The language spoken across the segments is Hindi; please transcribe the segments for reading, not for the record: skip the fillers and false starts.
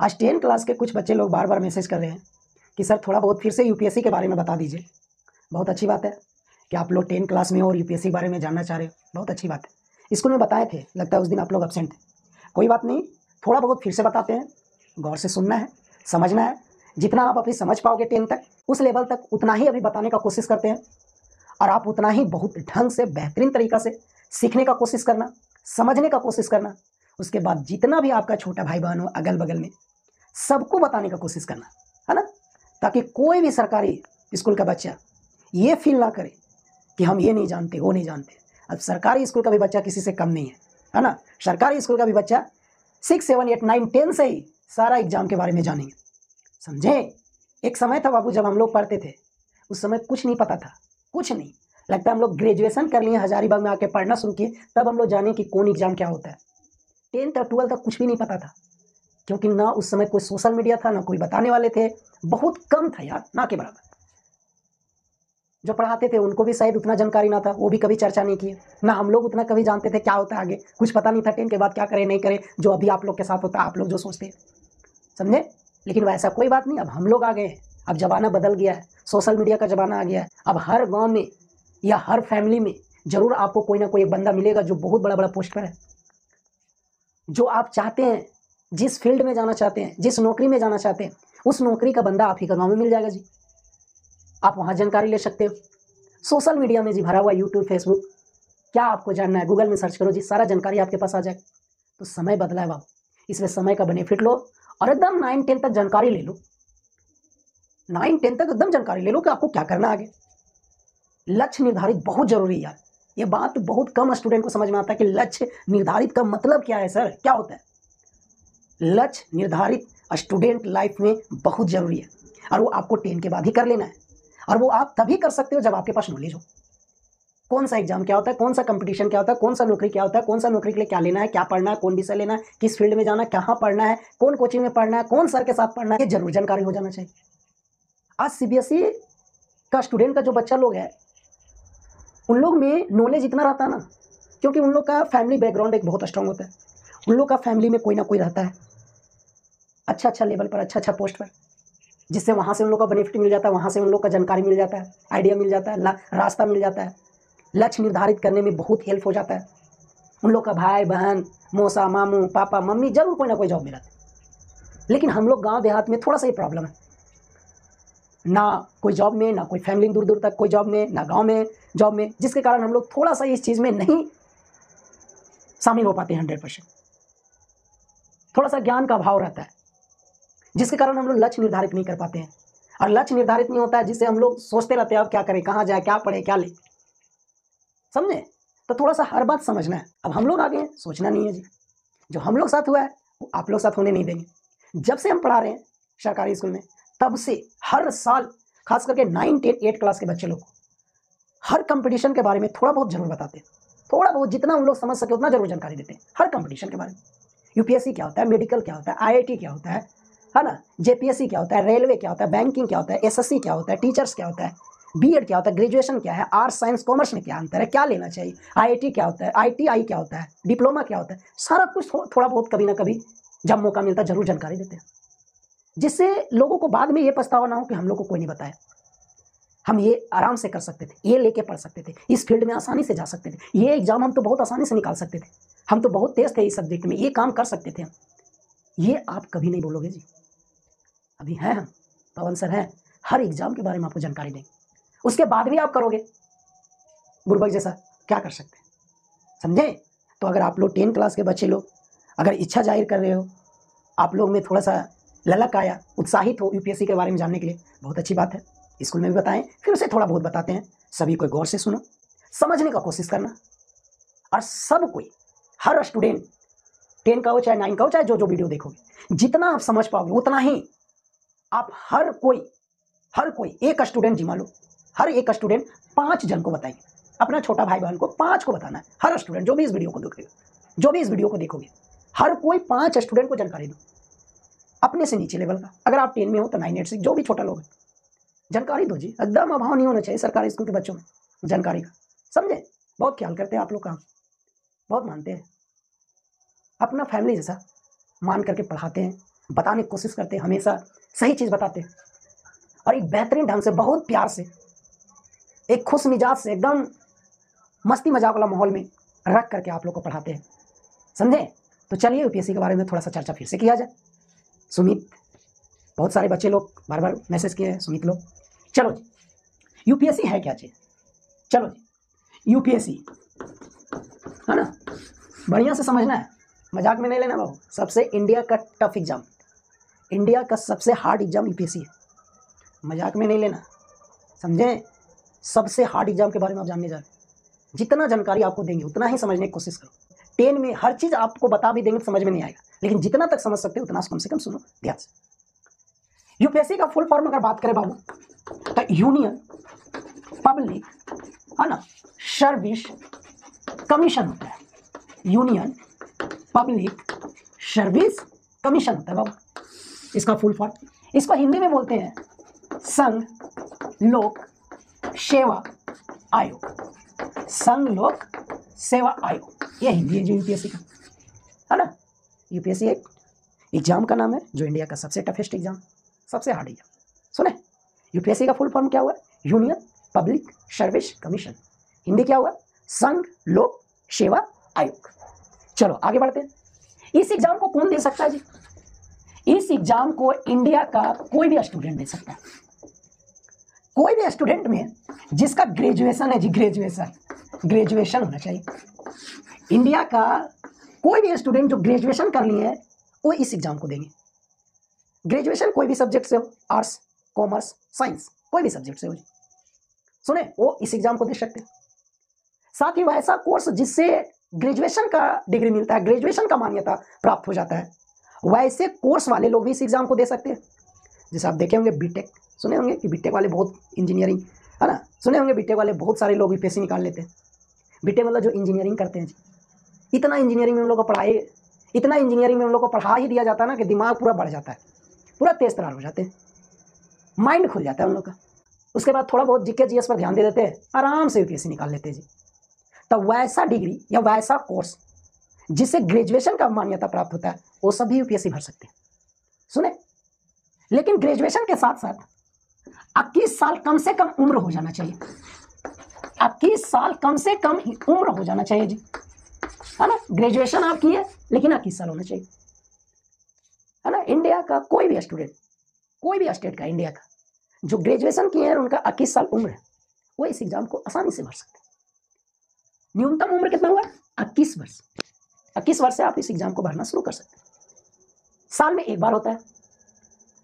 आज 10 क्लास के कुछ बच्चे लोग बार बार मैसेज कर रहे हैं कि सर थोड़ा बहुत फिर से यूपीएससी के बारे में बता दीजिए। बहुत अच्छी बात है कि आप लोग 10 क्लास में हो और यूपीएससी के बारे में जानना चाह रहे हो, बहुत अच्छी बात है। स्कूल में बताए थे, लगता है उस दिन आप लोग एब्सेंट थे। कोई बात नहीं, थोड़ा बहुत फिर से बताते हैं, गौर से सुनना है, समझना है। जितना आप अभी समझ पाओगे 10 तक, उस लेवल तक उतना ही अभी बताने का कोशिश करते हैं और आप उतना ही बहुत ढंग से बेहतरीन तरीक़ा से सीखने का कोशिश करना, समझने का कोशिश करना। उसके बाद जितना भी आपका छोटा भाई बहन हो अगल बगल में, सबको बताने का कोशिश करना, है ना, ताकि कोई भी सरकारी स्कूल का बच्चा ये फील ना करे कि हम ये नहीं जानते, वो नहीं जानते। अब सरकारी स्कूल का भी बच्चा किसी से कम नहीं है ना। सरकारी स्कूल का भी बच्चा 6, 7, 8, 9, 10 से ही सारा एग्जाम के बारे में जानेंगे, समझे। एक समय था बाबू, जब हम लोग पढ़ते थे, उस समय कुछ नहीं पता था, कुछ नहीं। लगता है हम लोग ग्रेजुएशन कर लिए, हजारीबाग में आके पढ़ना शुरू किए, तब हम लोग जाने कि कौन एग्जाम क्या होता है। 10th और 12th तक कुछ भी नहीं पता था, क्योंकि ना उस समय कोई सोशल मीडिया था, ना कोई बताने वाले थे, बहुत कम था यार, ना के बराबर। जो पढ़ाते थे उनको भी शायद उतना जानकारी ना था, वो भी कभी चर्चा नहीं किए, ना हम लोग उतना कभी जानते थे क्या होता है आगे, कुछ पता नहीं था 10 के बाद क्या करें नहीं करें, जो अभी आप लोग के साथ होता है, आप लोग जो सोचते हैं, समझे। लेकिन वैसा कोई बात नहीं, अब हम लोग आ गए हैं, अब ज़माना बदल गया है, सोशल मीडिया का ज़माना आ गया है। अब हर गाँव में या हर फैमिली में ज़रूर आपको कोई ना कोई एक बंदा मिलेगा जो बहुत बड़ा बड़ा पोस्ट पर है, जो आप चाहते हैं, जिस फील्ड में जाना चाहते हैं, जिस नौकरी में जाना चाहते हैं, उस नौकरी का बंदा आप ही का गाँव में मिल जाएगा जी। आप वहाँ जानकारी ले सकते हो। सोशल मीडिया में जी भरा हुआ यूट्यूब, फेसबुक, क्या आपको जानना है, गूगल में सर्च करो जी, सारा जानकारी आपके पास आ जाएगा। तो समय बदला है बाबू, इसमें समय का बेनिफिट लो और एकदम 9, 10 तक जानकारी ले लो। 9, 10 तक एकदम जानकारी ले लो कि आपको क्या करना है आगे। लक्ष्य निर्धारित बहुत जरूरी है यार, ये बात बहुत कम स्टूडेंट को समझ में आता है कि लक्ष्य निर्धारित का मतलब क्या है सर, क्या होता है। लक्ष्य निर्धारित स्टूडेंट लाइफ में बहुत जरूरी है और वो आपको 10 के बाद ही कर लेना है, और वो आप तभी कर सकते हो जब आपके पास नॉलेज हो। कौन सा एग्जाम क्या होता है, कौन सा कंपटीशन क्या होता है, कौन सा नौकरी क्या होता है, कौन सा नौकरी के लिए क्या लेना है, क्या पढ़ना है, कौन विषय लेना है, किस फील्ड में जाना है, कहाँ पढ़ना है, कौन कोचिंग में पढ़ना है, कौन सर के साथ पढ़ना है, ये जरूर जानकारी हो जाना चाहिए। आज सीबीएसई का स्टूडेंट का जो बच्चा लोग है, उन लोग में नॉलेज इतना रहता है ना, क्योंकि उन लोग का फैमिली बैकग्राउंड एक बहुत स्ट्रांग होता है। उन लोग का फैमिली में कोई ना कोई रहता है अच्छा लेवल पर, अच्छा पोस्ट पर, जिससे वहाँ से उन लोग का बेनिफिट मिल जाता है, वहाँ से उन लोग का जानकारी मिल जाता है, आइडिया मिल जाता है, रास्ता मिल जाता है, लक्ष्य निर्धारित करने में बहुत हेल्प हो जाता है। उन लोग का भाई बहन, मौसा मामू, पापा मम्मी जरूर कोई ना कोई जॉब में रहते हैं। लेकिन हम लोग गाँव देहात में थोड़ा सा ही प्रॉब्लम है, ना कोई जॉब में, ना कोई फैमिली दूर दूर तक कोई जॉब में, ना गाँव में जॉब में, जिसके कारण हम लोग थोड़ा सा इस चीज़ में नहीं शामिल हो पाते हैं 100%। थोड़ा सा ज्ञान का अभाव रहता है, जिसके कारण हम लोग लक्ष्य निर्धारित नहीं कर पाते हैं, और लक्ष्य निर्धारित नहीं होता है, जिससे हम लोग सोचते रहते हैं अब क्या करें, कहाँ जाए, क्या पढ़े, क्या ले, समझे। तो थोड़ा सा हर बात समझना है। अब हम लोग आगे हैं, सोचना नहीं है जी, जो हम लोग साथ हुआ है वो आप लोग साथ होने नहीं देंगे। जब से हम पढ़ा रहे हैं सरकारी स्कूल में, तब से हर साल खास करके 9, 10, 8 क्लास के बच्चे लोग को हर कंपटीशन के बारे में थोड़ा बहुत जरूर बताते हैं, थोड़ा बहुत जितना हम लोग समझ सके उतना जरूर जानकारी देते हैं हर कंपटीशन के बारे में। यूपीएससी क्या होता है, मेडिकल क्या होता है, आईआईटी क्या होता है ना, जेपीएससी क्या होता है, रेलवे क्या होता है, बैंकिंग क्या होता है, एसएससी क्या होता है, टीचर्स क्या होता है, बीएड क्या होता है, ग्रेजुएशन क्या है, आर्ट्स साइंस कॉमर्स में क्या अंतर है, क्या लेना चाहिए, आईआईटी क्या होता है, आईटीआई क्या होता है, डिप्लोमा क्या होता है, सारा कुछ थोड़ा बहुत कभी ना कभी जब मौका मिलता है जरूर जानकारी देते हैं, जिससे लोगों को बाद में ये पछतावा ना हो कि हम लोग को कोई नहीं बताया। हम ये आराम से कर सकते थे, ये लेके पढ़ सकते थे, इस फील्ड में आसानी से जा सकते थे, ये एग्जाम हम तो बहुत आसानी से निकाल सकते थे, हम तो बहुत तेज थे इस सब्जेक्ट में, ये काम कर सकते थे हम। ये आप कभी नहीं बोलोगे जी। अभी हैं हम, पवन सर हैं, हर एग्जाम के बारे में आपको जानकारी देंगे, उसके बाद भी आप करोगे बुर्बक जैसा, क्या कर सकते हैं, समझे। तो अगर आप लोग 10 क्लास के बच्चे लोग अगर इच्छा जाहिर कर रहे हो, आप लोग में थोड़ा सा ललक आया, उत्साहित हो यूपीएससी के बारे में जानने के लिए, बहुत अच्छी बात है। स्कूल में भी बताएं, फिर उसे थोड़ा बहुत बताते हैं, सभी को गौर से सुनो, समझने का कोशिश करना, और सब कोई, हर स्टूडेंट 10 का हो चाहे 9 का हो, चाहे जो वीडियो देखोगे, जितना आप समझ पाओगे उतना ही आप हर कोई एक स्टूडेंट जिम्मा लो, हर एक स्टूडेंट 5 जन को बताएंगे, अपना छोटा भाई बहन को 5 को बताना है। हर स्टूडेंट जो भी इस वीडियो को देखेगा, जो भी इस वीडियो को देखोगे, हर कोई 5 स्टूडेंट को जानकारी दो, अपने से नीचे लेवल का। अगर आप 10 में हो तो 9, 8, 6 जो भी छोटा लोग है, जानकारी दो जी, एकदम अभाव नहीं होना चाहिए सरकारी स्कूल के बच्चों में जानकारी का, समझे। बहुत ख्याल करते हैं आप लोग का, बहुत मानते हैं, अपना फैमिली जैसा मान करके पढ़ाते हैं, बताने की कोशिश करते हैं, हमेशा सही चीज़ बताते हैं और एक बेहतरीन ढंग से, बहुत प्यार से, एक खुश मिजाज से, एकदम मस्ती मजाक वाला माहौल में रख करके आप लोग को पढ़ाते हैं, समझे। तो चलिए यूपीएससी के बारे में थोड़ा सा चर्चा फिर से किया जाए। सुमित, बहुत सारे बच्चे लोग बार बार मैसेज किए हैं, सुमित लोग। चलो जी, यूपीएससी है क्या चीज़? चलो जी, यूपीएससी है ना, बढ़िया से समझना है, मजाक में नहीं लेना बाबू। सबसे इंडिया का टफ एग्जाम, इंडिया का सबसे हार्ड एग्जाम यूपीएससी है, मजाक में नहीं लेना, समझे। सबसे हार्ड एग्जाम के बारे में आप जानने जा रहे हैं। जितना जानकारी आपको देंगे उतना ही समझने की कोशिश करो। 10 में हर चीज़ आपको बता भी देंगे तो समझ में नहीं आएगा, लेकिन जितना तक समझ सकते हो उतना कम से कम सुनो ध्यान से। यूपीएससी का फुल फॉर्म अगर बात करें बाबू, तो यूनियन पब्लिक है ना सर्विस कमीशन होता है। यूनियन पब्लिक सर्विस कमीशन होता है बाबू, इसका फुल फॉर्म। इसको हिंदी में बोलते हैं संघ लोक सेवा आयोग। संघ लोक सेवा आयोग, ये हिंदी है जो यूपीएससी का, है ना। यूपीएससी एक एग्जाम का नाम है जो इंडिया का सबसे टफेस्ट एग्जाम, सबसे हार्ड एग्जाम। सुने, यूपीएससी का फुल फॉर्म क्या हुआ? Union public service commission, Hindi क्या हुआ? संघ लोक सेवा आयोग। चलो आगे बढ़ते हैं। इस एग्जाम को कौन दे सकता है जी? इस एग्जाम को इंडिया का कोई भी स्टूडेंट दे सकता है, कोई भी स्टूडेंट में जिसका ग्रेजुएशन है जी, ग्रेजुएशन होना चाहिए। इंडिया का कोई भी स्टूडेंट जो ग्रेजुएशन कर लिए है वो इस एग्जाम को देंगे। ग्रेजुएशन कोई भी सब्जेक्ट से हो, आर्ट्स कॉमर्स साइंस, कोई भी सब्जेक्ट से हो जी, सुने, वो इस एग्जाम को दे सकते हैं। साथ ही वैसा कोर्स जिससे ग्रेजुएशन का डिग्री मिलता है, ग्रेजुएशन का मान्यता प्राप्त हो जाता है, वैसे कोर्स वाले लोग भी इस एग्जाम को दे सकते हैं। जैसे आप देखे होंगे बीटेक, सुने होंगे कि बीटेक वाले बहुत इंजीनियरिंग, है ना, सुने होंगे बीटेक वाले बहुत सारे लोग यूपीएससी निकाल लेते हैं। बीटेक मतलब जो इंजीनियरिंग करते हैं जी, इतना इंजीनियरिंग में उन लोग को पढ़ाई, इतना इंजीनियरिंग में उन लोग को पढ़ा ही दिया जाता है ना कि दिमाग पूरा बढ़ जाता है, पूरा तेज तरार हो जाते हैं, माइंड खुल जाता है उन लोग का। उसके बाद थोड़ा बहुत जीके जीएस पर ध्यान दे देते हैं, आराम से यूपीएससी निकाल लेते हैं जी। तो वैसा डिग्री या वैसा कोर्स जिससे ग्रेजुएशन का मान्यता प्राप्त होता है वो सभी यूपीएससी भर सकते हैं, सुने। लेकिन ग्रेजुएशन के साथ साथ 21 साल कम से कम उम्र हो जाना चाहिए, 21 साल कम से कम उम्र हो जाना चाहिए जी, है ना। ग्रेजुएशन आप किए लेकिन 21 साल होना चाहिए, है ना। इंडिया का कोई भी स्टूडेंट, कोई भी स्टेट का इंडिया का जो ग्रेजुएशन किए हैं उनका 21 साल उम्र है, वो इस एग्जाम को आसानी से भर सकते हैं। न्यूनतम उम्र कितना हुआ? 21 वर्ष। 21 वर्ष से आप इस एग्जाम को भरना शुरू कर सकते हैं। साल में एक बार होता है,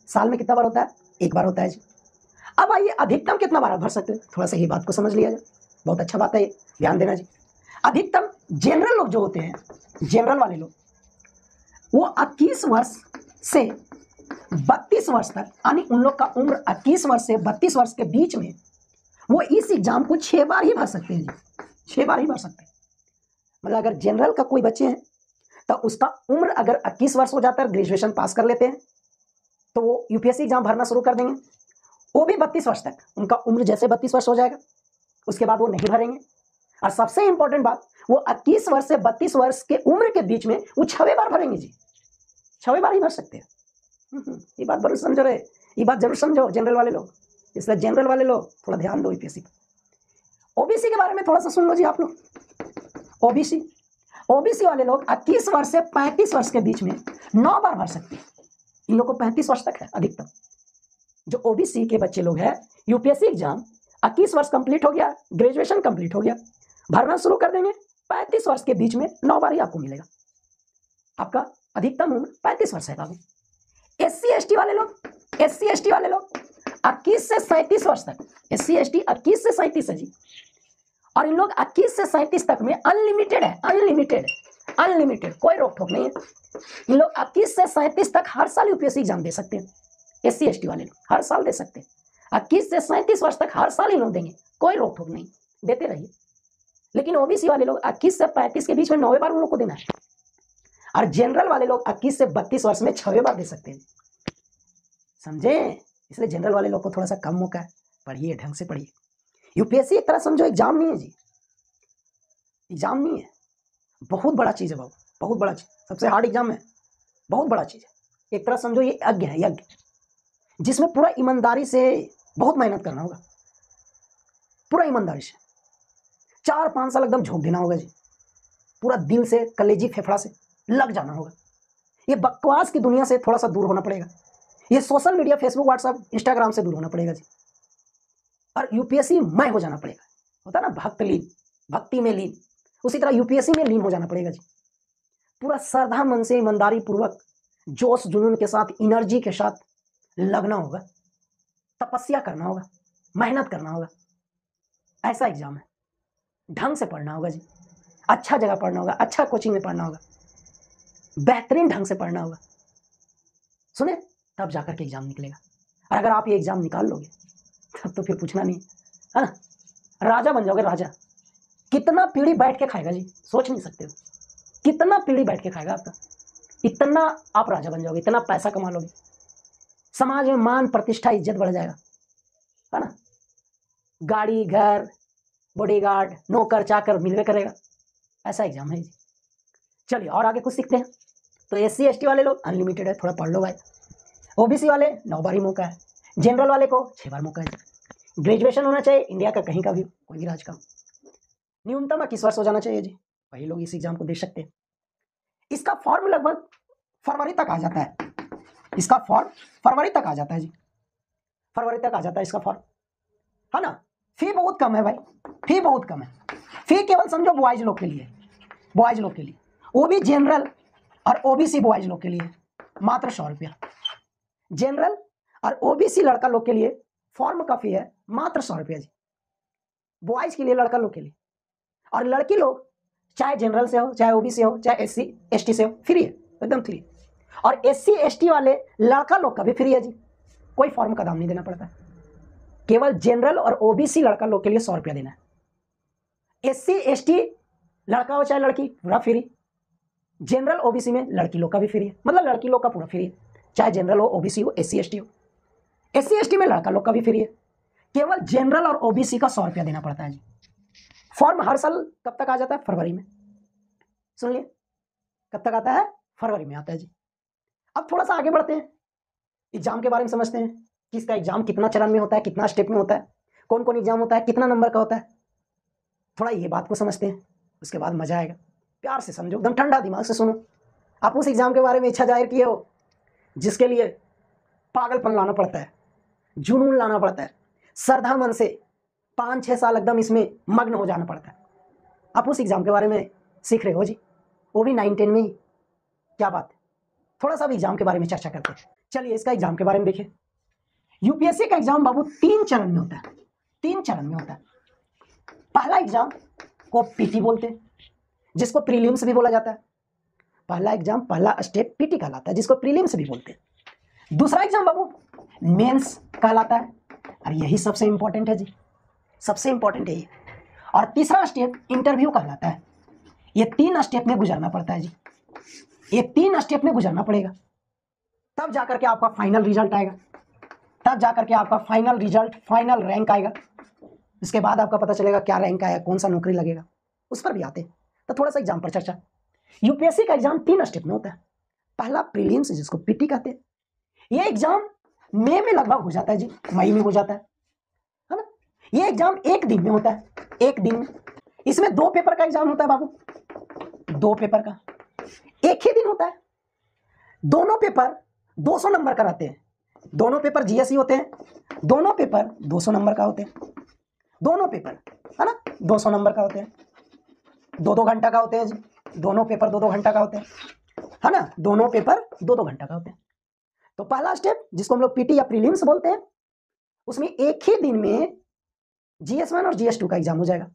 साल में कितना बार होता है? एक बार होता है जी। अब आइए अधिकतम कितना बार आप भर सकते हैं, थोड़ा सा ये बात को समझ लिया जाए, बहुत अच्छा बात है ये, ध्यान देना जी। अधिकतम जनरल लोग जो होते हैं, जनरल वाले लोग, वो 21 वर्ष से 32 वर्ष तक, यानी उन लोग का उम्र 21 वर्ष से 32 वर्ष के बीच में, वो इस एग्जाम को 6 बार ही भर सकते हैं जी, 6 बार ही भर सकते हैं। मतलब अगर जनरल का कोई बच्चे हैं तो उसका उम्र अगर 21 वर्ष हो जाता है, ग्रेजुएशन पास कर लेते हैं, तो वो यूपीएससी एग्जाम भरना शुरू कर देंगे। वो भी 32 वर्ष तक, उनका उम्र जैसे 32 वर्ष हो जाएगा उसके बाद वो नहीं भरेंगे। और सबसे इंपॉर्टेंट बात, वो 21 वर्ष से 32 वर्ष के उम्र के बीच में वो 6 बार भरेंगे जी, 6 बार ही भर सकते हैं। ये बात जरूर समझो रे, ये बात जरूर समझो जनरल वाले लोग, इसलिए जनरल वाले लोग थोड़ा ध्यान दो यूपीएससी पर। ओबीसी के बारे में थोड़ा सा सुन लो जी आप लोग। ओबीसी वाले लोग 21 वर्ष से 35 वर्ष के बीच में 9 बार भर सकते हैं। इन लोग को 35 वर्ष तक है अधिकतम। जो ओबीसी के बच्चे लोग हैं, यूपीएससी एग्जाम 21 वर्ष कंप्लीट हो गया, ग्रेजुएशन कंप्लीट हो गया, भरना शुरू कर देंगे, 35 वर्ष के बीच में 9 बार ही आपको मिलेगा। आपका अधिकतम उम्र 35 वर्ष है बाबू। एससी एसटी वाले लोग 21 से 37 वर्ष तक, एससी एसटी 21 से 37 है जी। और इन लोग 21 से 37 तक में अनलिमिटेड है, अनलिमिटेड, कोई रोक टोक नहीं है। इन लोग 21 से 37 तक हर साल यूपीएससी एग्जाम दे सकते हैं। एससी एसटी वाले लोग हर साल दे सकते हैं, 21 से 37 वर्ष तक हर साल इन लोग देंगे, कोई रोक टोक नहीं, देते रहिए। लेकिन ओबीसी वाले लोग 21 से 35 के बीच में 9 बार उन लोग को देना है। और जनरल वाले लोग 21 से 32 वर्ष में 6 बार दे सकते हैं, समझे। इसलिए जनरल वाले लोग को थोड़ा सा कम मौका है, पढ़िए, ढंग से पढ़िए। यूपीएससी एक तरह समझो एग्जाम नहीं है जी, एग्जाम नहीं है, बहुत बड़ा चीज़ है बाबू, बहुत बड़ा चीज़, सबसे हार्ड एग्जाम है, बहुत बड़ा चीज़ है। एक तरह समझो ये यज्ञ है, यज्ञ, जिसमें पूरा ईमानदारी से बहुत मेहनत करना होगा, पूरा ईमानदारी से 4-5 साल एकदम झोंक देना होगा जी, पूरा दिल से, कलेजी, फेफड़ा से लग जाना होगा। ये बकवास की दुनिया से थोड़ा सा दूर होना पड़ेगा, ये social media, Facebook, WhatsApp, Instagram से दूर होना पड़ेगा जी, और यूपीएससी में हो जाना पड़ेगा। होता ना भक्त लीन, भक्ति में लीन, उसी तरह यूपीएससी में लीन हो जाना पड़ेगा जी। पूरा श्रद्धा मन से, ईमानदारी पूर्वक, जोश जुनून के साथ, एनर्जी के साथ लगना होगा, तपस्या करना होगा, मेहनत करना होगा। ऐसा एग्जाम है, ढंग से पढ़ना होगा जी, अच्छा जगह पढ़ना होगा, अच्छा कोचिंग में पढ़ना होगा, बेहतरीन ढंग से पढ़ना होगा, सुने, तब जाकर के एग्जाम निकलेगा। और अगर आप ये एग्जाम निकाल लोगे तब तो फिर पूछना नहीं, है ना, राजा बन जाओगे, राजा। कितना पीढ़ी बैठ के खाएगा जी, सोच नहीं सकते हो, कितना पीढ़ी बैठ के खाएगा आपका, इतना आप राजा बन जाओगे, इतना पैसा कमा लोगे, समाज में मान, प्रतिष्ठा, इज्जत बढ़ जाएगा, है ना, गाड़ी, घर, बॉडीगार्ड, नौकर चाकर मिलवे करेगा। ऐसा एग्जाम है जी। चलिए और आगे कुछ सीखते हैं। तो SC ST वाले लोग अनलिमिटेड है, थोड़ा पढ़ लो भाई। OBC वाले 9 बार ही मौका है, जनरल वाले को 6 बार मौका है। ग्रेजुएशन होना चाहिए इंडिया का कहीं का भी, कोई भी राज्य का, न्यूनतम 21 वर्ष हो जाना चाहिए जी, वही लोग इस एग्जाम को दे सकते हैं। इसका फॉर्म लगभग फरवरी तक आ जाता है, इसका फॉर्म फरवरी तक आ जाता है जी, फरवरी तक आ जाता है इसका फॉर्म, है ना। फी बहुत कम है भाई, फी बहुत कम है। फी केवल समझो बॉयज लोग के लिए, बॉयज लोग के लिए, वो भी जनरल और OBC बॉयज लोग के लिए मात्र 100 रुपया। जनरल और OBC लड़का लोग के लिए फॉर्म का फी है मात्र 100 रुपया जी, बॉयज के लिए, लड़का लोग के लिए। और लड़की लोग चाहे जनरल से हो, चाहे OBC हो, चाहे SC ST से हो, फ्री है, एकदम फ्री। और SC ST वाले लड़का लोग का भी फ्री है जी, कोई फॉर्म का दाम नहीं देना पड़ता, केवल जनरल और OBC लड़का लोग के लिए 100 रुपया देना है। SC ST लड़का हो चाहे लड़की, पूरा फ्री। जनरल OBC में लड़की लोग का भी फ्री है, मतलब लड़की लोग का पूरा फ्री है, चाहे जनरल हो, OBC हो, SC ST हो। SC ST में लड़का लोग का भी फ्री है, केवल जनरल और OBC का 100 रुपया देना पड़ता है जी। फॉर्म हर साल कब तक आ जाता है? फरवरी में। सुन लिए, कब तक आता है? फरवरी में आता है जी। अब थोड़ा सा आगे बढ़ते हैं, एग्जाम के बारे में समझते हैं कि इसका एग्जाम कितना चरण में होता है, कितना स्टेप में होता है, कौन कौन एग्जाम होता है, कितना नंबर का होता है। थोड़ा ये बात को समझते हैं, उसके बाद मजा आएगा। प्यार से समझो, एकदम ठंडा दिमाग से सुनो। आप उस एग्जाम के बारे में इच्छा जाहिर किए हो जिसके लिए पागलपन लाना पड़ता है, जुनून लाना पड़ता है, श्रद्धा मन से 5-6 साल एकदम इसमें मग्न हो जाना पड़ता है। आप उस एग्जाम के बारे में सीख रहे हो जी, वो भी 9-10 में ही। क्या बात है, थोड़ा सा भी एग्जाम के बारे में चर्चा करते हैं। चलिए इसका एग्जाम के बारे में देखिए। यूपीएससी का एग्जाम बाबू 3 चरण में होता है, 3 चरण में होता है। पहला एग्जाम को पीटी बोलते हैं, जिसको प्रीलिम्स भी बोला जाता है। पहला एग्जाम, पहला स्टेप पीटी कहलाता है, जिसको प्रीलिम्स भी बोलते हैं। दूसरा एग्जाम बाबू मेंस कहलाता है, और यही सबसे इंपॉर्टेंट है जी, सबसे इंपॉर्टेंट है ये। और तीसरा स्टेप इंटरव्यू कहलाता है। ये 3 स्टेप में गुजरना पड़ता है जी, ये 3 स्टेप में गुजरना पड़ेगा, तब जाकर के आपका फाइनल रिजल्ट आएगा, तब जाकर के आपका फाइनल रिजल्ट, फाइनल रैंक आएगा। इसके बाद आपका पता चलेगा क्या रैंक आया, कौन सा नौकरी लगेगा, उस पर भी आते हैं। तो थोड़ा सा एग्जाम पर चर्चा। यूपीएससी का एग्जाम 3 स्टेप में होता है। पहला प्रीलिम्स, जिसको पीटी कहते हैं। ये एग्जाम मई में लगभग हो जाता है जी, मई में हो जाता है ना। ये एग्जाम 1 दिन में होता है, 1 दिन में। इसमें 2 पेपर का एग्जाम होता है बाबू, 2 पेपर का, एक ही दिन होता है। दोनों पेपर 200 नंबर का रहते हैं, दोनों पेपर जीएसई होते हैं, दोनों पेपर 200 नंबर का होते हैं, दोनों पेपर, है ना, 200 नंबर का होते हैं, 2-2 घंटा का होते हैं जी, दोनों पेपर 2-2 घंटा का होते हैं, है ना, दोनों पेपर 2-2 घंटा का होते हैं। तो पहला स्टेप, जिसको हम लोग पीटी या प्रीलिम्स बोलते हैं, उसमें एक ही दिन में GS1 और GS2 का एग्जाम हो जाएगा,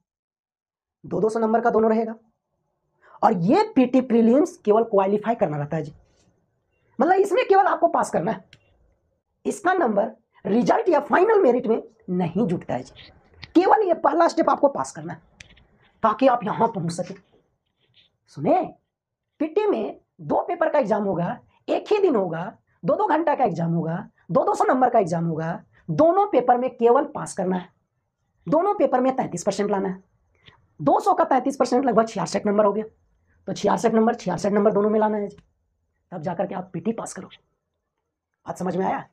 200 नंबर का दोनों रहेगा। और ये पीटी प्रीलिम्स केवल क्वालिफाई करना रहता है जी, मतलब इसमें केवल आपको पास करना है, इसका नंबर रिजल्ट या फाइनल मेरिट में नहीं जुटता है जी। केवल ये पहला स्टेप आपको पास करना है ताकि आप यहां पहुंच सके। सुने, पीटी में 2 पेपर का एग्जाम होगा, एक ही दिन होगा, 2-2 घंटा का एग्जाम होगा, 200 नंबर का एग्जाम होगा, दोनों पेपर में केवल पास करना है, दोनों पेपर में 33% लाना है। 200 का 33% लगभग 66 नंबर हो गया, तो 66 नंबर दोनों में लाना है जी, तब जाकर के आप पीटी पास करोगे। बात समझ में आया?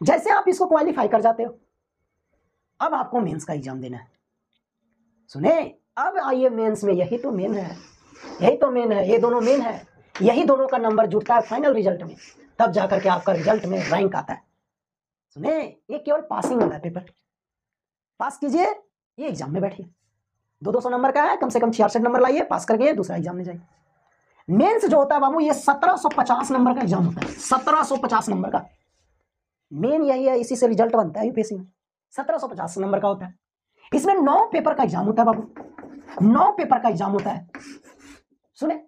जैसे आप इसको क्वालिफाई कर जाते हो, अब आपको मेंस का एग्जाम देना है। सुने, अब आइए मेंस में, यही तो मेन है, यही तो मेन है, ये दोनों मेन है, यही दोनों का नंबर जुटता है फाइनल रिजल्ट में, तब जाकर के आपका रिजल्ट में रैंक आता है। सुने, ये केवल पासिंग वाला है पेपर, पास कीजिए, ये एग्जाम में बैठिए। 200 नंबर का है, कम से कम 66 नंबर लाइए, पास करके दूसरा एग्जाम में जाइए। मेंस जो होता है बाबू, ये 1750 नंबर का एग्जाम होता है, 1750 नंबर का। मेन यही है, इसी से रिजल्ट बनता है यूपीएससी में, 1750 नंबर का होता है। इसमें 9 पेपर का एग्जाम होता है बाबू, 9 पेपर का एग्जाम होता है। सुने,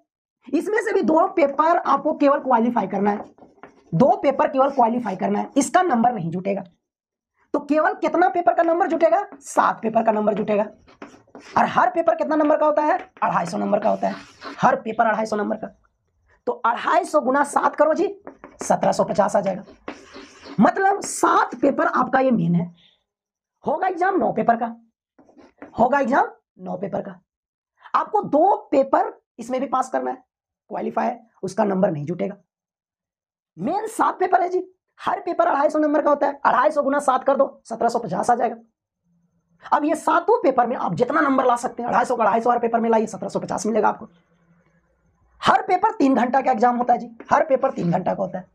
इसमें से भी 2 पेपर आपको केवल क्वालिफाई करना है, 2 पेपर केवल क्वालिफाई करना है, इसका नंबर नहीं जुटेगा। तो केवल कितना पेपर का नंबर जुटेगा? 7 पेपर का नंबर जुटेगा। और हर पेपर कितना नंबर का होता है? 250 नंबर का होता है, हर पेपर 250 नंबर का। तो 250 गुना 7 करो जी, 1750 आ जाएगा। मतलब 7 पेपर आपका ये मेन है। होगा एग्जाम 9 पेपर का, होगा एग्जाम 9 पेपर का। आपको 2 पेपर इसमें भी पास करना है, क्वालिफाई है, उसका नंबर नहीं जुटेगा। मेन 7 पेपर है जी, हर पेपर 250 नंबर का होता है, 250 गुना 7 कर दो, 1750 आ जाएगा। अब ये 7 पेपर में आप जितना नंबर ला सकते हैं, 250 का 250 हर पेपर में लाइए, 1750 मिलेगा आपको। हर पेपर 3 घंटा का एग्जाम होता है जी, हर पेपर 3 घंटा का होता है।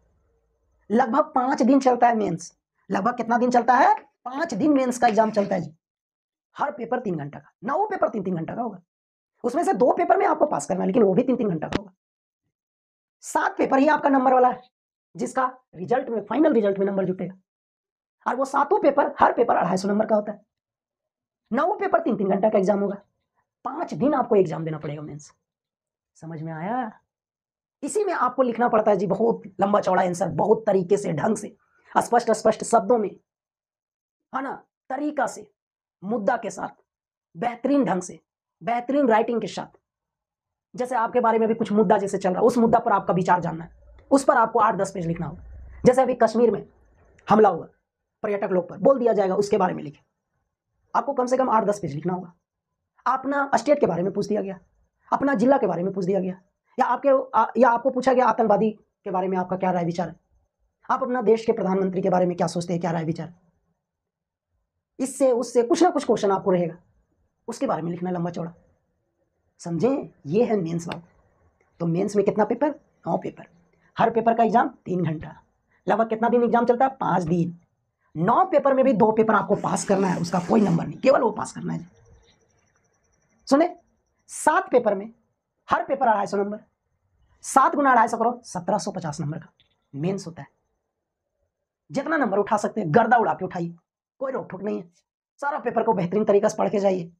लगभग 5 दिन चलता है मेंस, लगभग कितना दिन चलता है? 5 दिन मेंस का एग्जाम चलता है जी। हर पेपर 3 घंटा का, 9 पेपर 3-3 घंटा का होगा। उसमें से 2 पेपर में आपको पास करना है, लेकिन वो भी 3-3 घंटा का होगा। 7 पेपर ही आपका नंबर वाला है, जिसका रिजल्ट में, फाइनल रिजल्ट में नंबर जुटेगा। और वो 7 पेपर, हर पेपर 250 नंबर का होता है। 9 पेपर 3-3 घंटा का एग्जाम होगा। 5 दिन आपको एग्जाम देना पड़ेगा मेंस। समझ में आया? इसी में आपको लिखना पड़ता है जी, बहुत लंबा चौड़ा आंसर, बहुत तरीके से, ढंग से, स्पष्ट स्पष्ट शब्दों में, है ना, तरीका से, मुद्दा के साथ, बेहतरीन ढंग से, बेहतरीन राइटिंग के साथ। जैसे आपके बारे में भी कुछ मुद्दा जैसे चल रहा है, उस मुद्दा पर आपका विचार जानना है, उस पर आपको 8-10 पेज लिखना होगा। जैसे अभी कश्मीर में हमला हुआ, पर्यटक लोग पर बोल दिया जाएगा, उसके बारे में लिखे, आपको कम से कम 8-10 पेज लिखना होगा। अपना स्टेट के बारे में पूछ दिया गया, अपना जिला के बारे में पूछ दिया गया, या आपको पूछा गया आतंकवादी के बारे में आपका क्या राय विचार है, आप अपना देश के प्रधानमंत्री के बारे में क्या सोचते हैं, क्या राय विचार। इससे उससे कुछ ना कुछ क्वेश्चन आपको रहेगा, उसके बारे में लिखना लंबा चौड़ा। समझें, ये है मेंस बाबू। तो मेंस में कितना पेपर? 9 पेपर, हर पेपर का एग्जाम 3 घंटा, लगभग कितना दिन एग्जाम चलता है? 5 दिन। 9 पेपर में भी 2 पेपर आपको पास करना है, उसका कोई नंबर नहीं, केवल वो पास करना है। सुने, 7 पेपर में हर पेपर 250 नंबर, 7 गुना 250 करो, 1750 नंबर का मेंस होता है। जितना नंबर उठा सकते हैं गर्दा उड़ा के उठाइए, कोई रोक ठोक नहीं है। सारा पेपर को बेहतरीन तरीके से पढ़ के जाइए,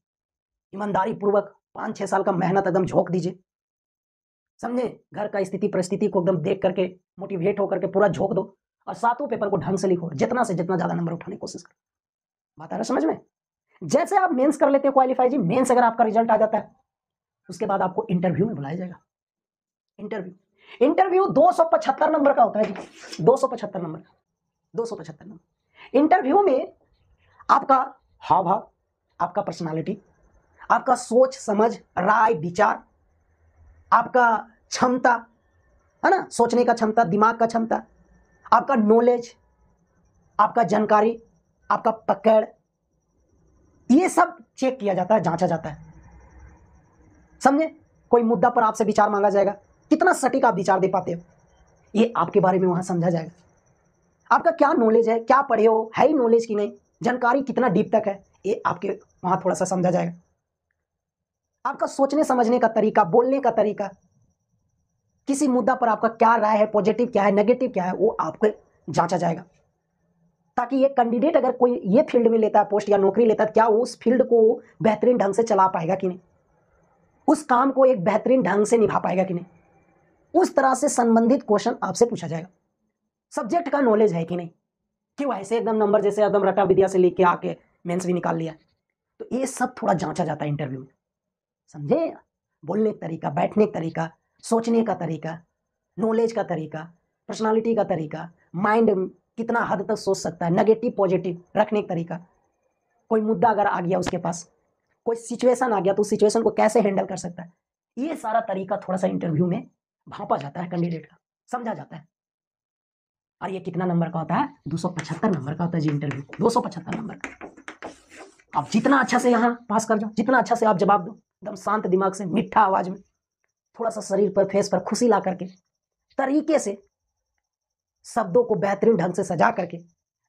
ईमानदारी पूर्वक 5-6 साल का मेहनत एकदम झोंक दीजिए। समझे, घर का स्थिति परिस्थिति को एकदम देख करके मोटिवेट होकर के पूरा झोंक दो, और 7 पेपर को ढंग से लिखो, जितना से जितना ज्यादा नंबर उठाने की कोशिश करो। बात आ रहा समझ में? जैसे आप मेंस कर लेते हैं क्वालिफाई जी, मेंस अगर आपका रिजल्ट आ जाता है, उसके बाद आपको इंटरव्यू में बुलाया जाएगा। इंटरव्यू 275 नंबर का होता है जी, 275 नंबर का, 275 नंबर। इंटरव्यू में आपका हाव भाव, आपका पर्सनालिटी, आपका सोच समझ, राय विचार, आपका क्षमता, है ना, सोचने का क्षमता, दिमाग का क्षमता, आपका नॉलेज, आपका जानकारी, आपका पकड़, ये सब चेक किया जाता है, जांचा जाता है। समझे, कोई मुद्दा पर आपसे विचार मांगा जाएगा, कितना सटीक आप विचार दे पाते हो, ये आपके बारे में वहां समझा जाएगा। आपका क्या नॉलेज है, क्या पढ़े हो, है ही नॉलेज की नहीं, जानकारी कितना डीप तक है, ये आपके वहां थोड़ा सा समझा जाएगा। आपका सोचने समझने का तरीका, बोलने का तरीका, किसी मुद्दा पर आपका क्या राय है, पॉजिटिव क्या है, नेगेटिव क्या है, वो आपको जांचा जाएगा, ताकि ये कैंडिडेट अगर कोई ये फील्ड में लेता है पोस्ट या नौकरी लेता है, क्या वो उस फील्ड को बेहतरीन ढंग से चला पाएगा कि नहीं, उस काम को एक बेहतरीन ढंग से निभा पाएगा कि नहीं, उस तरह से संबंधित क्वेश्चन आपसे पूछा जाएगा। सब्जेक्ट का नॉलेज है कि नहीं, कि वो ऐसे एकदम नंबर जैसे एकदम रटा विद्या से लेके आके मेंस भी निकाल लिया, तो ये सब थोड़ा जांचा जाता है इंटरव्यू में। समझे, बोलने का तरीका, बैठने का तरीका, सोचने का तरीका, नॉलेज का तरीका, पर्सनालिटी का तरीका, माइंड कितना हद तक सोच सकता है, नेगेटिव पॉजिटिव रखने का तरीका, कोई मुद्दा अगर आ गया उसके पास, कोई सिचुएशन आ गया तो उस सिचुएशन को कैसे हैंडल कर सकता है, ये सारा तरीका थोड़ा सा इंटरव्यू में भांपा जाता है कैंडिडेट का, समझा जाता है। और ये कितना नंबर का होता है? 275 नंबर का होता है जी इंटरव्यू, 275 नंबर का। आप जितना अच्छा से यहाँ पास कर जाओ, जितना अच्छा से आप जवाब दो, एकदम शांत दिमाग से, मीठा आवाज में, थोड़ा सा शरीर पर, फेस पर खुशी ला करके, तरीके से, शब्दों को बेहतरीन ढंग से सजा करके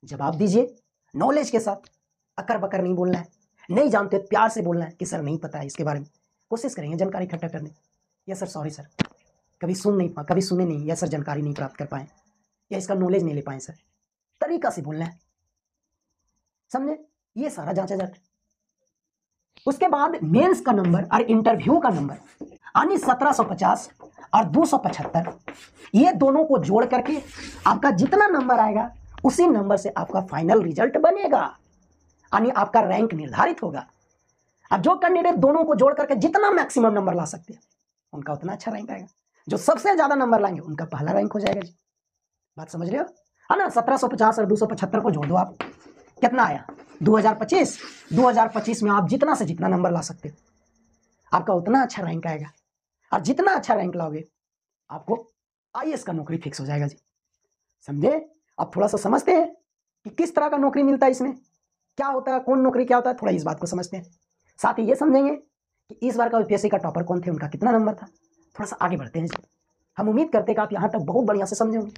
जवाब दीजिए, नॉलेज के साथ। अकर बकर नहीं बोलना है, नहीं जानते प्यार से बोलना है कि सर नहीं पता है इसके बारे में, कोशिश करेंगे जानकारी इकट्ठा करने। या सर सॉरी सर, कभी सुने नहीं, या सर जानकारी नहीं प्राप्त कर पाए, या इसका नॉलेज नहीं ले पाए सर। तरीका से बोलना है, समझे? ये सारा जांचा जाता है। उसके बाद मेंस का नंबर और इंटरव्यू का नंबर, यानी 1750 और 275, ये दोनों को जोड़ करके आपका जितना नंबर आएगा उसी नंबर से आपका फाइनल रिजल्ट बनेगा, यानी आपका रैंक निर्धारित होगा। अब जो कैंडिडेट दोनों को जोड़ करके जितना मैक्सिमम नंबर ला सकते हैं उनका उतना अच्छा रैंक आएगा। जो सबसे ज्यादा नंबर लाएंगे उनका पहला रैंक हो जाएगा जी। बात समझ रहे हो, है ना? 1750 और 275 को जोड़ दो आप, कितना आया? 2025। 2025 में आप जितना से जितना नंबर ला सकते हो आपका उतना अच्छा रैंक आएगा, और जितना अच्छा रैंक लाओगे आपको आईएएस का नौकरी फिक्स हो जाएगा जी। समझे? अब थोड़ा सा समझते हैं कि किस तरह का नौकरी मिलता है, इसमें क्या होता है, कौन नौकरी क्या होता है, थोड़ा इस बात को समझते हैं। साथ ही ये समझेंगे कि इस बार का यूपीएससी का टॉपर कौन थे, उनका कितना नंबर था। थोड़ा सा आगे बढ़ते हैं जी। हम उम्मीद करते हैं कि आप यहाँ तक बहुत बढ़िया से समझे होंगे,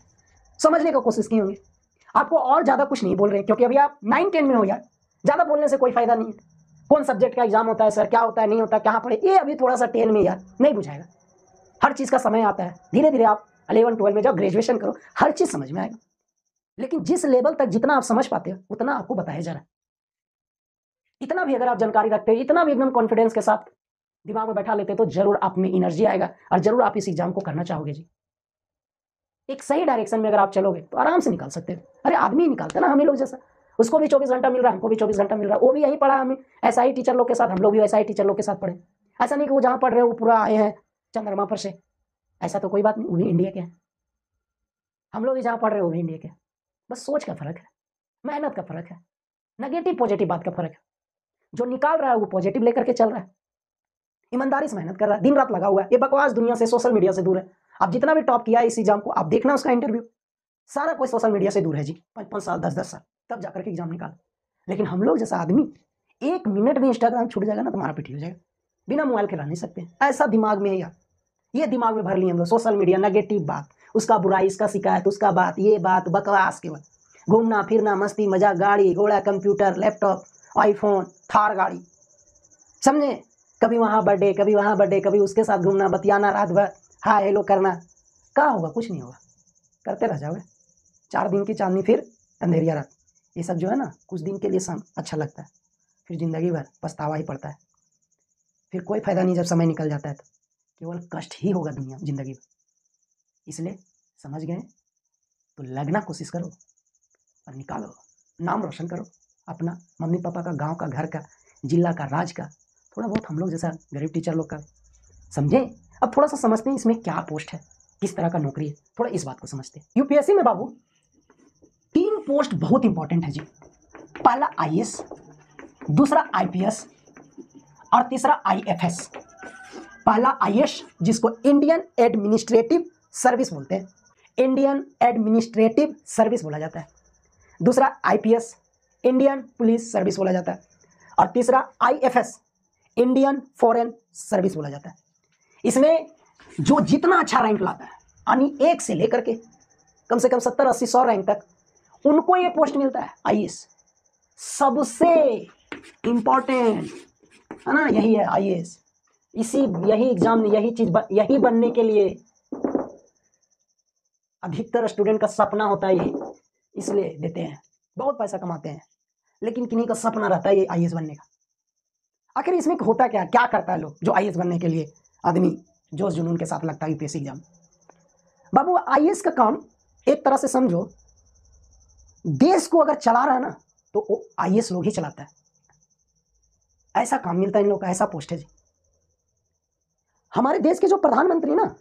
समझने की कोशिश किए होंगे। आपको और ज़्यादा कुछ नहीं बोल रहे, क्योंकि अभी आप 9-10 में हो यार, ज़्यादा बोलने से कोई फायदा नहीं है। कौन सब्जेक्ट का एग्जाम होता है सर, क्या होता है, नहीं होता, कहाँ पढ़े, ये अभी थोड़ा सा 10 में यार नहीं बुझाएगा। हर चीज़ का समय आता है, धीरे धीरे आप 11-12 में जब ग्रेजुएशन करो हर चीज़ समझ में आएगा। लेकिन जिस लेवल तक जितना आप समझ पाते हो उतना आपको बताया जा रहा है। इतना भी अगर आप जानकारी रखते हो, इतना भी एकदम कॉन्फिडेंस के साथ दिमाग में बैठा लेते तो जरूर आप में एनर्जी आएगा और जरूर आप इस एग्जाम को करना चाहोगे जी। एक सही डायरेक्शन में अगर आप चलोगे तो आराम से निकाल सकते हो। अरे आदमी निकालते ना, हम ही लोग जैसा, उसको भी 24 घंटा मिल रहा है, हमको भी 24 घंटा मिल रहा है, वो भी यही पढ़ा, हमें ऐसा ही टीचर लोग के साथ, हम लोग भी ऐसा ही टीचर लोग के साथ पढ़े। ऐसा नहीं कि वो जहाँ पढ़ रहे हो वो पूरा आए हैं चंद्रमा पर से, ऐसा तो कोई बात नहीं, वो भी इंडिया के हैं, हम लोग भी जहाँ पढ़ रहे हो वो भी इंडिया के। बस सोच का फर्क है, मेहनत का फर्क है, नेगेटिव पॉजिटिव बात का फर्क है। जो निकाल रहा है वो पॉजिटिव लेकर के चल रहा है, ईमानदारी से मेहनत कर रहा है, दिन रात लगा हुआ है, ये बकवास दुनिया से, सोशल मीडिया से दूर है। आप जितना भी टॉप किया है इस एग्जाम को, आप देखना उसका इंटरव्यू, सारा कोई सोशल मीडिया से दूर है जी। 5-5 साल 10-10 साल तब जाकर के एग्जाम निकाल। लेकिन हम लोग जैसा आदमी 1 मिनट में इंस्टाग्राम छूट जाएगा ना तो हमारा पिटी हो जाएगा, बिना मोबाइल के रह नहीं सकते, ऐसा दिमाग में है यार। ये दिमाग में भर लिए हम लोग, सोशल मीडिया, नेगेटिव बात, उसका बुराई, इसका शिकायत, उसका बात, ये बात, बकवास केवल, घूमना फिरना, मस्ती मजाक, गाड़ी घोड़ा, कंप्यूटर, लैपटॉप, आईफोन, थार गाड़ी, समझे? कभी वहाँ बर्थडे, कभी वहाँ बर्थडे, कभी उसके साथ घूमना, बतियाना रात भर, हाय हेलो करना, क्या होगा? कुछ नहीं होगा, करते रह जाओगे। 4 दिन की चांदनी फिर अंधेरिया रात, ये सब जो है ना कुछ दिन के लिए अच्छा लगता है, फिर जिंदगी भर पछतावा ही पड़ता है, फिर कोई फायदा नहीं। जब समय निकल जाता है तो केवल कष्ट ही होगा दुनिया जिंदगी भर। इसलिए समझ गए तो लगना कोशिश करो और निकालो, नाम रोशन करो अपना, मम्मी पापा का, गांव का, घर का, जिला का, राज्य का, थोड़ा बहुत हम लोग जैसा गरीब टीचर लोग का। समझे? अब थोड़ा सा समझते हैं इसमें क्या पोस्ट है, किस तरह का नौकरी है, थोड़ा इस बात को समझते हैं। यूपीएससी में बाबू 3 पोस्ट बहुत इंपॉर्टेंट है जी। पहला आईएएस, दूसरा आईपीएस और तीसरा आईएफएस। पहला आईएएस जिसको इंडियन एडमिनिस्ट्रेटिव सर्विस बोलते हैं, इंडियन एडमिनिस्ट्रेटिव सर्विस बोला जाता है। दूसरा आईपीएस, इंडियन पुलिस सर्विस बोला जाता है। और तीसरा आईएफएस, इंडियन फॉरेन सर्विस बोला जाता है। इसमें जो जितना अच्छा रैंक लाता है, यानी 1 से लेकर के कम से कम 70, 80, 100 रैंक तक, उनको ये पोस्ट मिलता है आईएएस। सबसे इंपॉर्टेंट है ना, यही है आईएएस। यही एग्जाम, यही बनने के लिए अधिकतर स्टूडेंट का सपना होता है, यही इसलिए देते हैं, बहुत पैसा कमाते हैं, लेकिन किन्हीं का सपना रहता है ये आईएएस बनने का। आखिर इसमें होता क्या करता है लोग जो आईएएस बनने के लिए आदमी जोश जुनून के साथ लगता है यूपीएससी एग्जाम। बाबू आईएएस का काम एक तरह से समझो, देश को अगर चला रहा है ना तो वो आईएएस लोग ही चलाता है, ऐसा काम मिलता है इन लोग का, ऐसा पोस्ट है जी। हमारे देश के जो प्रधानमंत्री ना,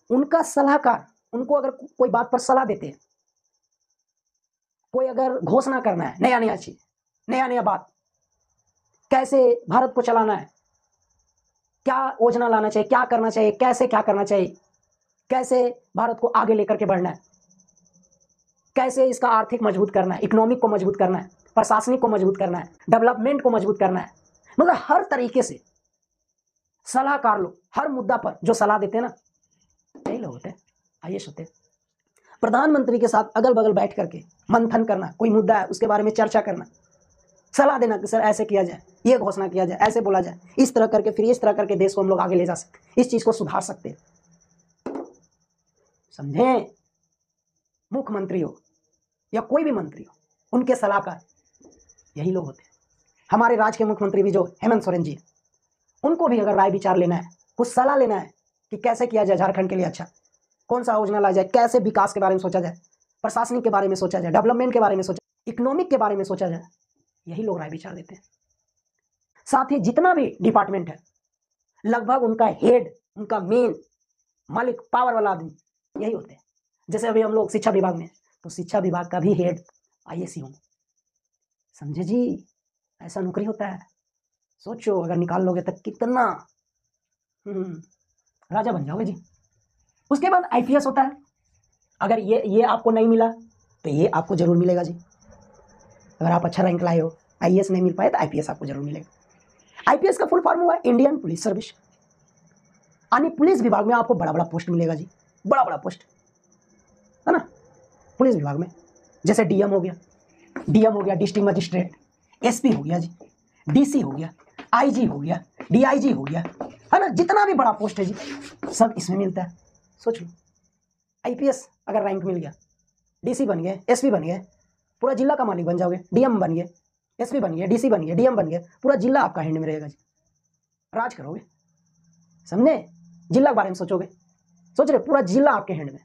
उनका सलाहकार, उनको अगर कोई बात पर सलाह देते हैं, कोई अगर घोषणा करना है, नया नया चीज, नया नया बात, कैसे भारत को चलाना है, क्या योजना लाना चाहिए, क्या करना चाहिए, कैसे क्या करना चाहिए, कैसे भारत को आगे लेकर के बढ़ना है, कैसे इसका आर्थिक मजबूत करना है, इकोनॉमिक को मजबूत करना है, प्रशासनिक को मजबूत करना है, डेवलपमेंट को मजबूत करना है। मतलब हर तरीके से सलाहकार लोग हर मुद्दा पर जो सलाह देते हैं ना, यही लोग होते हैं, आईएएस होते हैं। प्रधानमंत्री के साथ अगल बगल बैठ करके मंथन करना, कोई मुद्दा है उसके बारे में चर्चा करना, सलाह देना कि सर ऐसे किया जाए, ये घोषणा किया जाए, ऐसे बोला जाए, इस तरह करके, फिर इस तरह करके देश को हम लोग आगे ले जा सकते, इस चीज को सुधार सकते हैं। समझे? मुख्यमंत्री हो या कोई भी मंत्री हो, उनके सलाहकार यही लोग होते हैं। हमारे राज्य के मुख्यमंत्री भी जो हेमंत सोरेन जी, उनको भी अगर राय विचार लेना है, कुछ सलाह लेना है कि कैसे किया जाए झारखंड के लिए अच्छा, कौन सा योजना लाया जाए, कैसे विकास के बारे में सोचा जाए, प्रशासनिक के बारे में सोचा जाए, डेवलपमेंट के बारे में सोचा, इकोनॉमिक के बारे में सोचा जाए, यही लोग राय विचार देते हैं। साथ ही जितना भी डिपार्टमेंट है, लगभग उनका हेड, उनका मेन मालिक, पावर वाला आदमी यही होते हैं। जैसे अभी हम लोग शिक्षा विभाग में, तो शिक्षा विभाग का भी हेड आईएएस ही होंगे। समझे जी? ऐसा नौकरी होता है। सोचो अगर निकाल लोगे तो कितना राजा बन जाओगे जी। उसके बाद आईपीएस होता है। अगर ये आपको नहीं मिला तो ये आपको जरूर मिलेगा जी। अगर आप अच्छा रैंक लाए हो, आईएएस नहीं मिल पाए तो आईपीएस आपको जरूर मिलेगा। आईपीएस का फुल फॉर्म हुआ इंडियन पुलिस सर्विस। यानी पुलिस विभाग में आपको बड़ा बड़ा पोस्ट मिलेगा जी, बड़ा बड़ा पोस्ट है ना पुलिस विभाग में। जैसे डीएम हो गया, डिस्ट्रिक्ट मजिस्ट्रेट, एसपी हो गया जी, डीसी हो गया, आईजी हो गया, डीआईजी हो गया, है ना। जितना भी बड़ा पोस्ट है जी, सब इसमें मिलता है। सोच लो, आईपीएस अगर रैंक मिल गया, डीसी बन गए, एसपी बन गए, पूरा जिला का मालिक बन जाओगे। डीएम बन गए, एसपी बन गए, डीसी बन गए, डीएम बन गए, पूरा जिला आपका हैंड में रहेगा जी, राज करोगे। समझे? जिला के बारे में सोचोगे, सोच रहे पूरा जिला आपके हैंड में।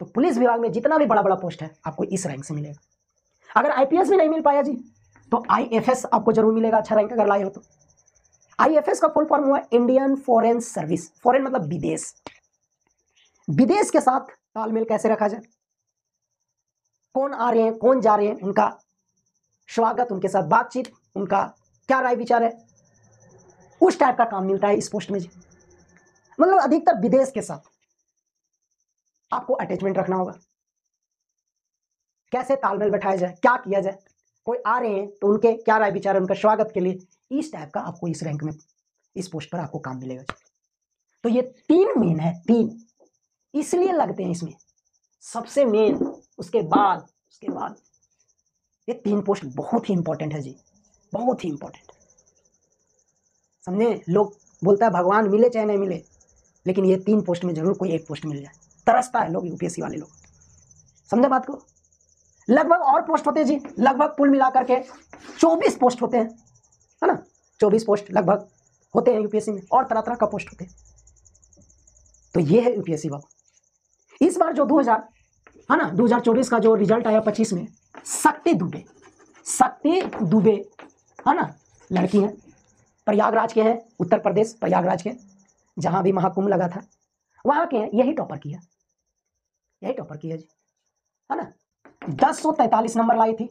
तो पुलिस विभाग में जितना भी बड़ा बड़ा पोस्ट है आपको इस रैंक से मिलेगा। अगर आईपीएस भी नहीं मिल पाया जी तो आईएफएस आपको जरूर मिलेगा, अच्छा रैंक अगर लाए हो तो। आईएफएस का फुल फॉर्म हुआ इंडियन फॉरेन सर्विस। फॉरेन मतलब विदेश। विदेश के साथ तालमेल कैसे रखा जाए, कौन आ रहे हैं, कौन जा रहे हैं, उनका स्वागत, उनके साथ बातचीत, उनका क्या राय विचार है, उस टाइप का काम मिलता है इस पोस्ट में जी। मतलब अधिकतर विदेश के साथ आपको अटैचमेंट रखना होगा। कैसे तालमेल बैठाया जाए, क्या किया जाए, कोई आ रहे हैं तो उनके क्या राय विचार है, उनका स्वागत के लिए, इस टाइप का आपको इस रैंक में, इस पोस्ट पर आपको काम मिलेगा। तो ये 3 मेन है, 3 इसलिए लगते हैं इसमें सबसे मेन। उसके बाद ये 3 पोस्ट बहुत ही इंपॉर्टेंट है जी, बहुत ही इंपॉर्टेंट। समझे? लोग बोलता है भगवान मिले चाहे नहीं मिले, लेकिन ये 3 पोस्ट में जरूर कोई एक पोस्ट मिल जाए। तरसता है लोग, यूपीएससी वाले लोग। समझे बात को? लगभग और पोस्ट होते हैं जी, लगभग कुल मिलाकर के 24 पोस्ट होते हैं, है ना। 24 पोस्ट लगभग होते हैं यूपीएससी में, और तरह तरह का पोस्ट होते हैं। तो ये है यूपीएससी बाबू। इस बार जो 2024 का जो रिजल्ट आया 25 में, शक्ति दुबे है ना, लड़की है, प्रयागराज के हैं, उत्तर प्रदेश प्रयागराज के, जहां भी महाकुंभ लगा था वहां के हैं। यही टॉपर किया जी, है ना। 1043 नंबर लाई थी,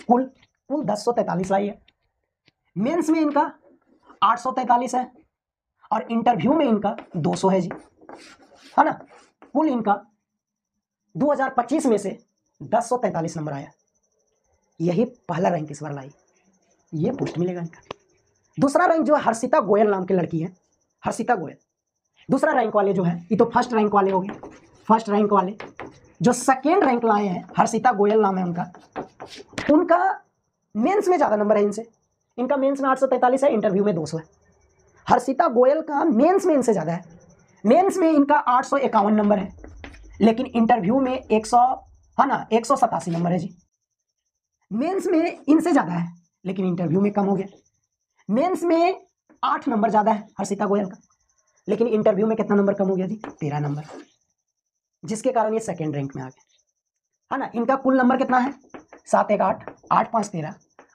कुल 1043 लाई है। मेंस में इनका 843 है और इंटरव्यू में इनका 200 है जी, है ना। कुल इनका 2025 में से 1043 नंबर आया। यही पहला रैंक इस बार लाई, ये पोस्ट मिलेगा इनका। दूसरा रैंक जो है हर्षिता गोयल नाम की लड़की है, हर्षिता गोयल। दूसरा रैंक वाले जो है, ये तो फर्स्ट रैंक वाले हो गए। फर्स्ट रैंक वाले जो सेकेंड रैंक लाए हैं, हर्षिता गोयल नाम है उनका मेंस में ज़्यादा नंबर है इनसे। इनका मेंस में 843 है, इंटरव्यू में 200 है। हर्षिता गोयल का मेंस में इनसे ज़्यादा है। मेंस में इनका 851 नंबर है, लेकिन इंटरव्यू में 187 नंबर है जी। मेंस में इनसे ज़्यादा है, लेकिन इंटरव्यू में कम हो गया। मेंस में 8 नंबर ज़्यादा है हर्षिता गोयल का, लेकिन इंटरव्यू में कितना नंबर कम हो गया जी? 13 नंबर, जिसके कारण ये सेकेंड रैंक में आ गए, है ना। इनका कुल नंबर कितना है? 7 1 8, 8 5 13,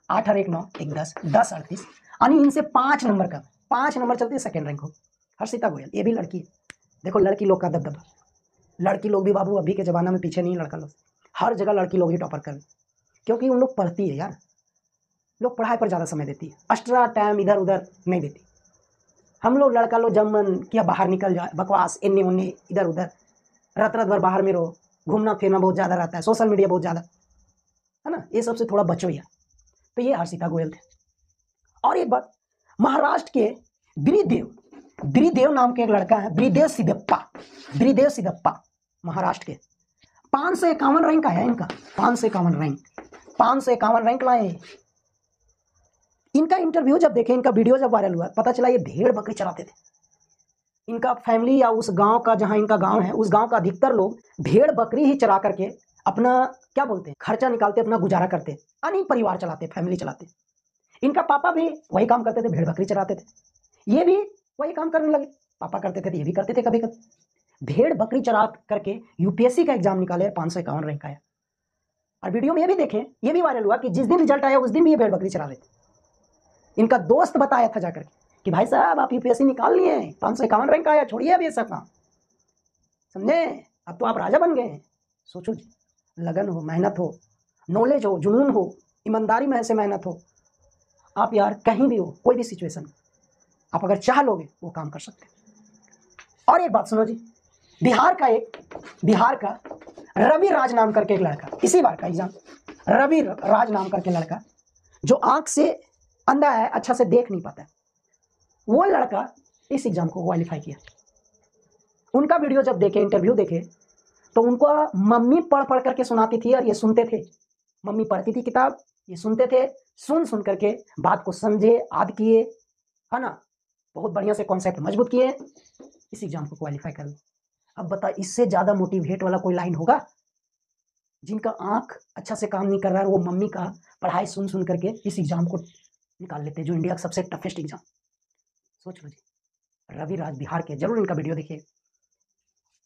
8 और 1 9, 1 10, 10 38, यानी इनसे 5 नंबर कम, 5 नंबर चलते सेकेंड रैंक हो। हर्षिता गोयल ये भी लड़की है। देखो लड़की लोग का दबदबा, लड़की लोग भी बाबू अभी के ज़माना में पीछे नहीं, लड़का लोग हर जगह लड़की लोग ही टॉपर कर, क्योंकि उन लोग पढ़ती है यार। लोग पढ़ाई पर ज़्यादा समय देती है, एक्स्ट्रा टाइम इधर उधर नहीं देती। हम लोग लड़का लोग जब मन किया बाहर निकल जाए, बकवास इन्नी उन्नी इधर उधर, रात भर बाहर में रहो, घूमना फिरना बहुत ज़्यादा रहता है, सोशल मीडिया बहुत ज़्यादा, है ना, ये सब से थोड़ा बचो यार। तो ये हर्षिता गोयल थे। और एक बात, महाराष्ट्र के ब्रिदेव नाम के एक लड़का है, ब्रिदेव सिद्धप्पा महाराष्ट्र के 551 रैंक आया इनका, 551 रैंक लाए। इनका इंटरव्यू जब देखे, इनका वीडियो जब वायरल हुआ, पता चला ये भेड़ बकरी चराते थे। इनका फैमिली या उस गांव का, जहां इनका गांव है, उस गांव का अधिकतर लोग भेड़ बकरी ही चरा करके अपना क्या बोलते हैं खर्चा निकालते, अपना गुजारा करते, यानी परिवार चलाते, फैमिली चलाते। इनका पापा भी वही काम करते थे, भेड़ बकरी चराते थे। ये भी वही काम करने लगे, पापा करते थे तो ये भी करते थे कभी कभी। भेड़ बकरी चरा करके यूपीएससी का एग्जाम निकाले, 551 रैंक आया। और वीडियो में ये भी देखें, ये भी वायरल हुआ कि जिस दिन रिजल्ट आया उस दिन भी ये भेड़ बकरी चरा रहे थे। इनका दोस्त बताया था जाकर कि भाई साहब आप यूपीएससी निकाल लिए, 551 रैंक आया, छोड़िए अब ये सब काम, समझे, अब तो आप राजा बन गए। सोचो, लगन हो, मेहनत हो, नॉलेज हो, जुनून हो, ईमानदारी में ऐसे मेहनत हो, आप यार कहीं भी हो, कोई भी सिचुएशन, आप अगर चाह लोगे वो काम कर सकते हैं। और एक बात सुनो जी, बिहार का रवि राज नाम करके एक लड़का, इसी बार का एग्जाम, रवि राज नाम करके लड़का, जो आंख से अंधा है, अच्छा से देख नहीं पाता है, वो लड़का इस एग्जाम को क्वालिफाई किया। उनका वीडियो जब देखे, इंटरव्यू देखे, तो उनको मम्मी पढ़ करके सुनाती थी और ये सुनते थे। मम्मी पढ़ती थी किताब, ये सुनते थे, सुन करके बात को समझे, याद किए, है ना, बहुत बढ़िया से कॉन्सेप्ट मजबूत किए, इस एग्जाम को क्वालिफाई कर लिया। अब बता, इससे ज़्यादा मोटिवेट वाला कोई लाइन होगा? जिनका आंख अच्छा से काम नहीं कर रहा है, वो मम्मी का पढ़ाई सुन करके इस एग्जाम को निकाल लेते हैं, जो इंडिया का सबसे टफेस्ट एग्जाम। सोच लो जी, रवि राज बिहार के, जरूर इनका वीडियो देखिए।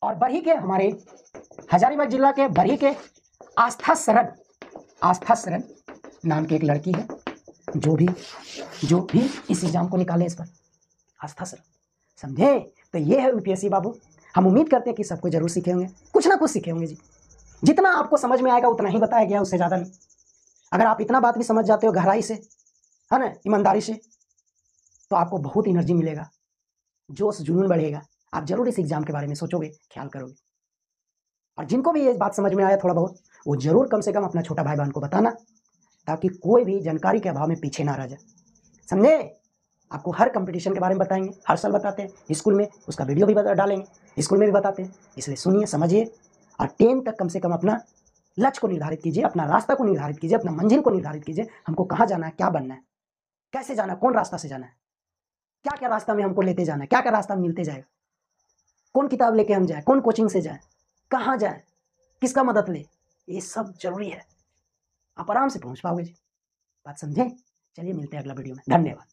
और बरही के, हमारे हजारीबाग जिला के बरही के आस्था शरण नाम की एक लड़की है, जो भी इस एग्जाम को निकाले, इस पर आस्था शरण, समझे। तो ये है यूपीएससी बाबू। हम उम्मीद करते हैं कि सबको जरूर सीखे होंगे, कुछ ना कुछ सीखे होंगे जी। जितना आपको समझ में आएगा उतना ही बताया गया, उससे ज़्यादा नहीं। अगर आप इतना बात भी समझ जाते हो गहराई से, है ना, ईमानदारी से, तो आपको बहुत एनर्जी मिलेगा, जोश जुनून बढ़ेगा। आप जरूर इस एग्जाम के बारे में सोचोगे, ख्याल करोगे। और जिनको भी ये बात समझ में आया थोड़ा बहुत, वो जरूर कम से कम अपना छोटा भाई बहन को बताना, ताकि कोई भी जानकारी के अभाव में पीछे ना रह जाए, समझे। आपको हर कंपटीशन के बारे में बताएंगे, हर साल बताते हैं, स्कूल में उसका वीडियो भी डालेंगे, स्कूल में भी बताते हैं, इसलिए सुनिए, समझिए। और 10 तक कम से कम अपना लक्ष्य को निर्धारित कीजिए, अपना रास्ता को निर्धारित कीजिए, अपना मंजिल को निर्धारित कीजिए। हमको कहाँ जाना है, क्या बनना है, कैसे जाना है, कौन रास्ता से जाना है, क्या क्या रास्ता में हमको लेते जाना है, क्या क्या रास्ता मिलते जाएगा, कौन किताब लेके हम जाए, कौन कोचिंग से जाए, कहाँ जाए, किसका मदद ले, ये सब जरूरी है। आप आराम से पहुंच पाओगे जी, बात समझे। चलिए मिलते हैं अगला वीडियो में, धन्यवाद।